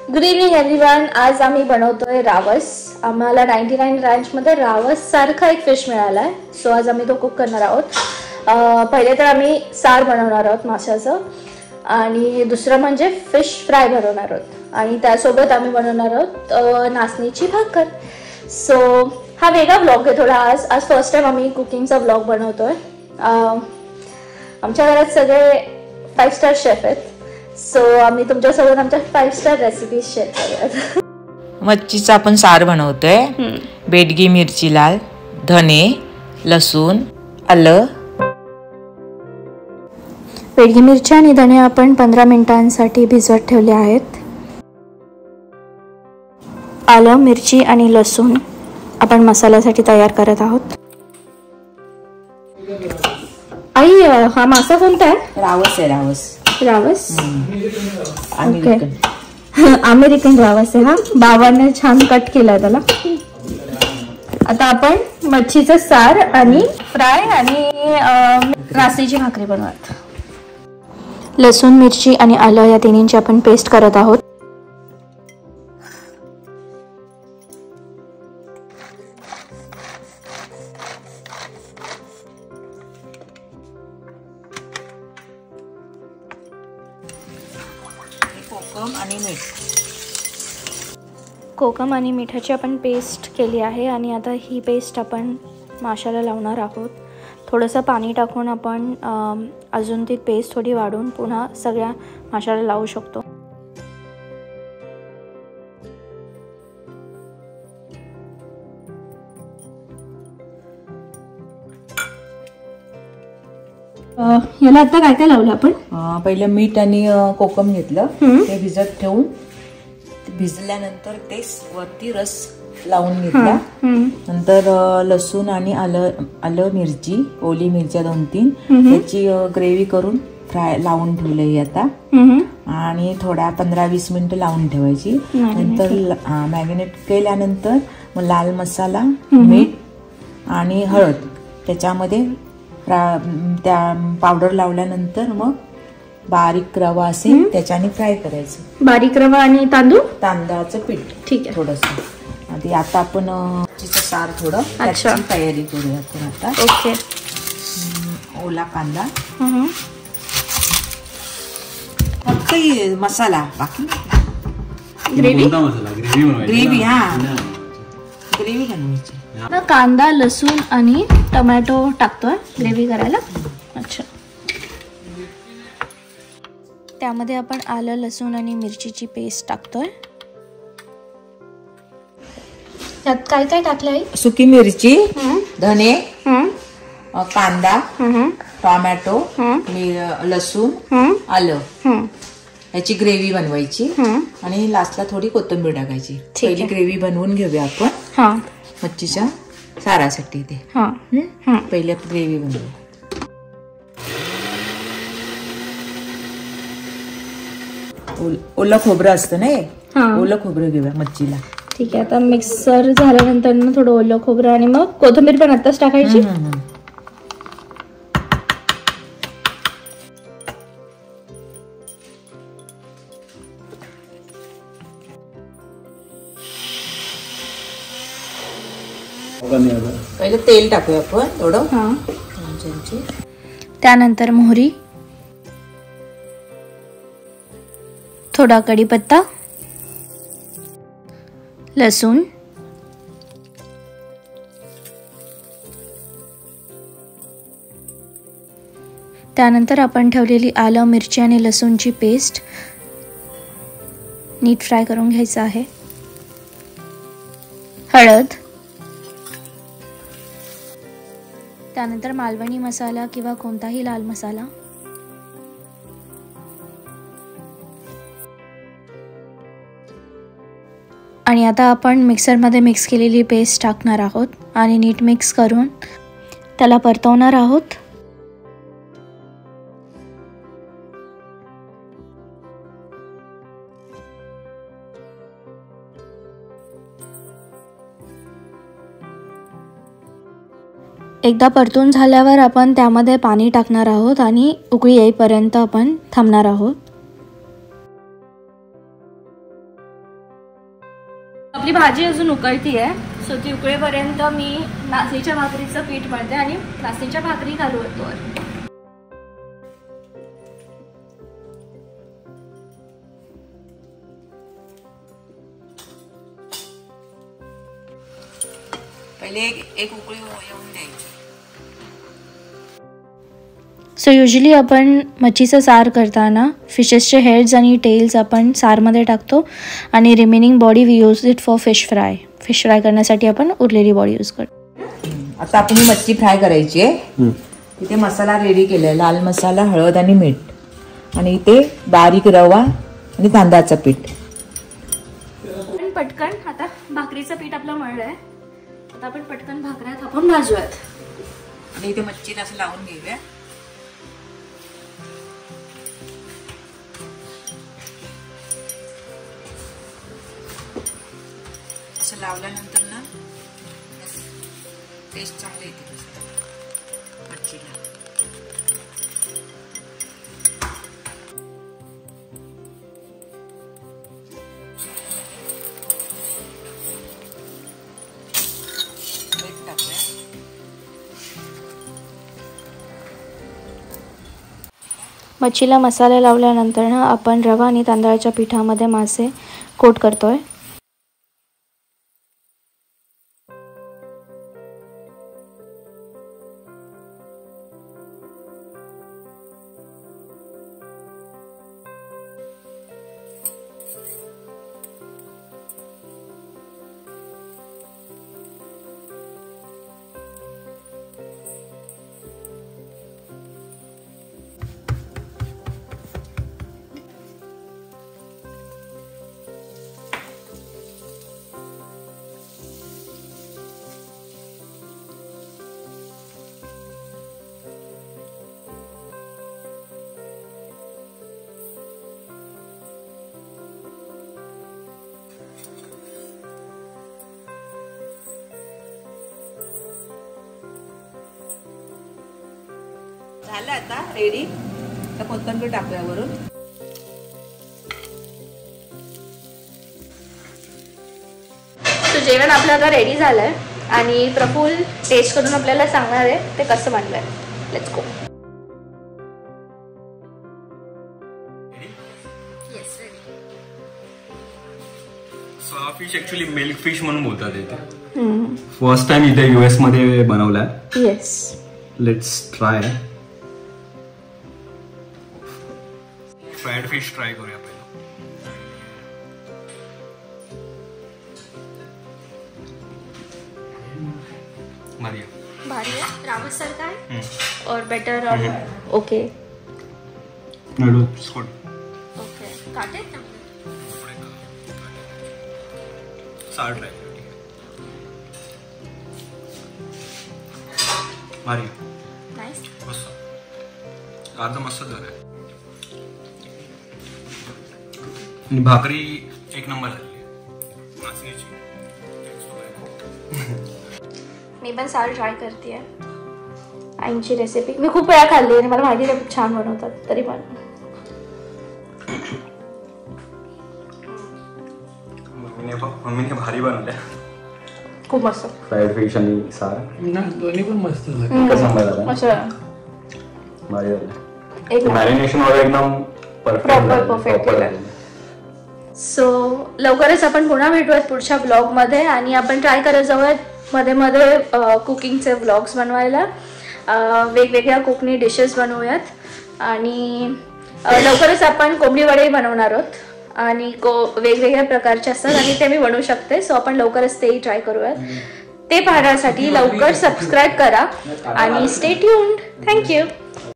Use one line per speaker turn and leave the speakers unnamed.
Good evening everyone. आज आम्ही बनवतोय रावस. आम्हाला 99 रँचमध्ये रावस सारखा एक फिश मिळाला आहे. सो आज आम्ही तो कुक करणार आहोत. पहिले तर आम्ही सार बनवणार आहोत माशाचं, आणि दुसरं म्हणजे फिश फ्राय बनवणार आहोत, आणि त्यासोबत आम्ही बनवणार आहोत नाचणीची भाकर. सो हा वेगळा व्लॉग आहे थोडा. आज फर्स्ट टाइम आम्ही कुकिंगचा व्लॉग बनवतोय. आमच्या घरात सगळे 5 स्टार शेफ आहेत. सो आम्ही तुमच्यासोबत आमच्या 5 स्टार रेसिपीज शेअर करूयात.
मच्छीचा आपण सार बनवतोय. बेडगी मिरची लाल, धने, लसूण, आलं.
बेडगी मिरची आणि धने आपण 15 मिनिटांसाठी भिजवत ठेवले आहेत. आलं, मिरची आणि लसूण आपण मसाल्यासाठी तयार करत आहोत. आई, हा मासा कोणता आहे?
रावस आहे.
रावस.
अमेरिकन.
अमेरिकन रावस आहे हा. बाबांनी छान कट केलाय त्याला. आता आपण मच्छीचं सार आणि फ्राय आणि नाचणीची भाकरी बनवत. लसूण, मिरची आणि आलं या तिन्हींची आपण पेस्ट करत आहोत. कोकम आणि मिठाची आपण पेस्ट केली आहे, आणि आता ही पेस्ट आपण माशाला लावणार आहोत. थोडंसं पाणी टाकून आपण अजून ती पेस्ट थोडी वाढवून पुन्हा सगळ्या माशाला लावू शकतो. याला आता काय काय लावलं आपण?
पहिलं मीठ आणि कोकम घेतलं, ते भिजत ठेवून भिजल्यानंतर ते वरती रस लावून घेतला. नंतर लसूण आणि आलं मिरची, ओली मिरच्या 2-3 त्याची ग्रेव्ही करून फ्राय लावून ठेवली आता. आणि थोड्या 15-20 मिनिटं लावून ठेवायची. नंतर मॅरिनेट केल्यानंतर मग लाल मसाला, मीठ आणि हळद त्याच्यामध्ये त्या पावडर लावल्यानंतर मग बारीक रवा असेल त्याच्याने फ्राय करायचं.
बारीक रवा आणि
तांदळाचं पीठ. ठीक आहे. थोडंसं आधी आता आपण मच्छीचं सार थोडं त्याची तयारी करूया आपण आता.
ओके.
ओला कांदा, फक्त मसाला, बाकी ग्रेव्ही बनवायची.
कांदा, लसूण आणि टोमॅटो टाकतोय ग्रेव्ही करायला. अच्छा. त्यामध्ये आपण आलं, लसूण आणि मिरचीची पेस्ट टाकतोय. त्यात काय काय टाकलं आहे?
सुकी मिरची, धने, कांदा, टोमॅटो, लसूण, आलं याची ग्रेव्ही बनवायची. आणि लास्टला थोडी कोथिंबीर टाकायची. पहिली ग्रेव्ही बनवून घेऊया आपण मच्छीच्या सारासाठी. ते पहिले ग्रेव्ही बनवू. ओलं खोबरं असतं ना, ओलं खोबरं घेऊया मच्छीला.
ठीक आहे. आता मिक्सर झाल्यानंतर थोडं ओलं खोबरं आणि मग कोथिंबीर पण आताच टाकायची.
पहिलं तेल टाकूया आपण थोडं.
त्यानंतर मोहरी, थोडा कढीपत्ता, लसूण, त्यानंतर आपण ठेवलेली आलं, मिरची आणि लसूणची पेस्ट नीट फ्राय करून घ्यायचं आहे. हळद, त्यानंतर मालवणी मसाला किंवा कोणताही लाल मसाला, आणि आता आपण मिक्सरमध्ये मिक्स केलेली पेस्ट टाकणार आहोत आणि नीट मिक्स करून त्याला परतवणार आहोत. एकदा परतून झाल्यावर आपण त्यामध्ये पाणी टाकणार आहोत आणि उकळी येईपर्यंत आपण थांबणार आहोत. आपली भाजी अजून उकळती आहे. सो ती उकळेपर्यंत मी नाचणीच्या भाकरीचं पीठ मळते आणि नाचणीच्या भाकरी घालू होतो.
पहिले एक उकळी येऊन द्यायची.
सो युजली आपण मच्छीचं सार करताना फिशेसचे हेड्स आणि टेल्स आपण सारमध्ये टाकतो आणि remaining body we use it for fish fry. Fish fry करण्यासाठी आपण उरलेली बॉडी यूज करतो.
आता आपण ही मच्छी फ्राय करायची आहे. इथे मसाला रेडी केलाय, लाल मसाला, हळद आणि मीठ, आणि इथे बारीक रवा आणि तांदळाचं पीठ.
पटकन आता भाकरीचं पीठ आपलं मळलंय. आता आपण पटकन भाकऱ्या थापून भाजूयात.
आणि इथे मच्छीला असं लावून घेऊया. असं लावल्यानंतर ना टेस्ट चांगली येते मच्छीला.
मच्छीला मसाले लावल्यानंतर ना आपण रवा आणि तांदळाच्या पिठामध्ये मासे कोट करतोय.
झालं आता रेडी. तर कोथिंबीर टाकूया वरून.
तो जेवण आपलं आता रेडी झालंय आणि प्रफुल टेस्ट करून आपल्याला सांगणार आहे ते कसं बनलंय. Let's go.
हा फिश ऍक्च्युली मिल्क फिश म्हणून बोलतात इथे. फर्स्ट टाइम इथे US मध्ये बनवलाय.
Yes.
Let's try. Fried fish try करूया पहिला.
भारी आहे. रावस सारखा आहे और बेटर ओके. ओके. काटे
सार ट्राय. भारी.
नाईस.
मस्त. अर्धा मस्त झालाय. आणि भाकरी एक नंबर झाली नाचणीची.
मी पण सार ट्राय करते. आईंची रेसिपी मी खूप वेळा खाल्ली आणि मला माहिती आहे खूप छान बनवतात. तरी पण
मम्मीने भारी बनवल्या.
खूप मस्त.
फ्राईड फिश आणि सार
दोन्ही पण मस्त
मॅरिनेशन वगैरे एकदम
परफेक्ट केलं. सो लवकरच आपण पुन्हा भेटूयात पुढच्या ब्लॉगमध्ये आणि आपण ट्राय करत जाऊयात मध्ये मध्ये कुकिंगचे व्लॉग्स बनवायला. वेगवेगळ्या कोकणी डिशेस बनवूयात आणि लवकरच आपण कोंबडी वडे बनवणार आहोत आणि वेगवेगळ्या प्रकारचे असतात आणि ते मी बनवू शकते. सो आपण लवकरच तेही ट्राय करूयात. ते पाहण्यासाठी लवकर सबस्क्राईब करा आणि स्टे ट्यून्ड. थँक्यू.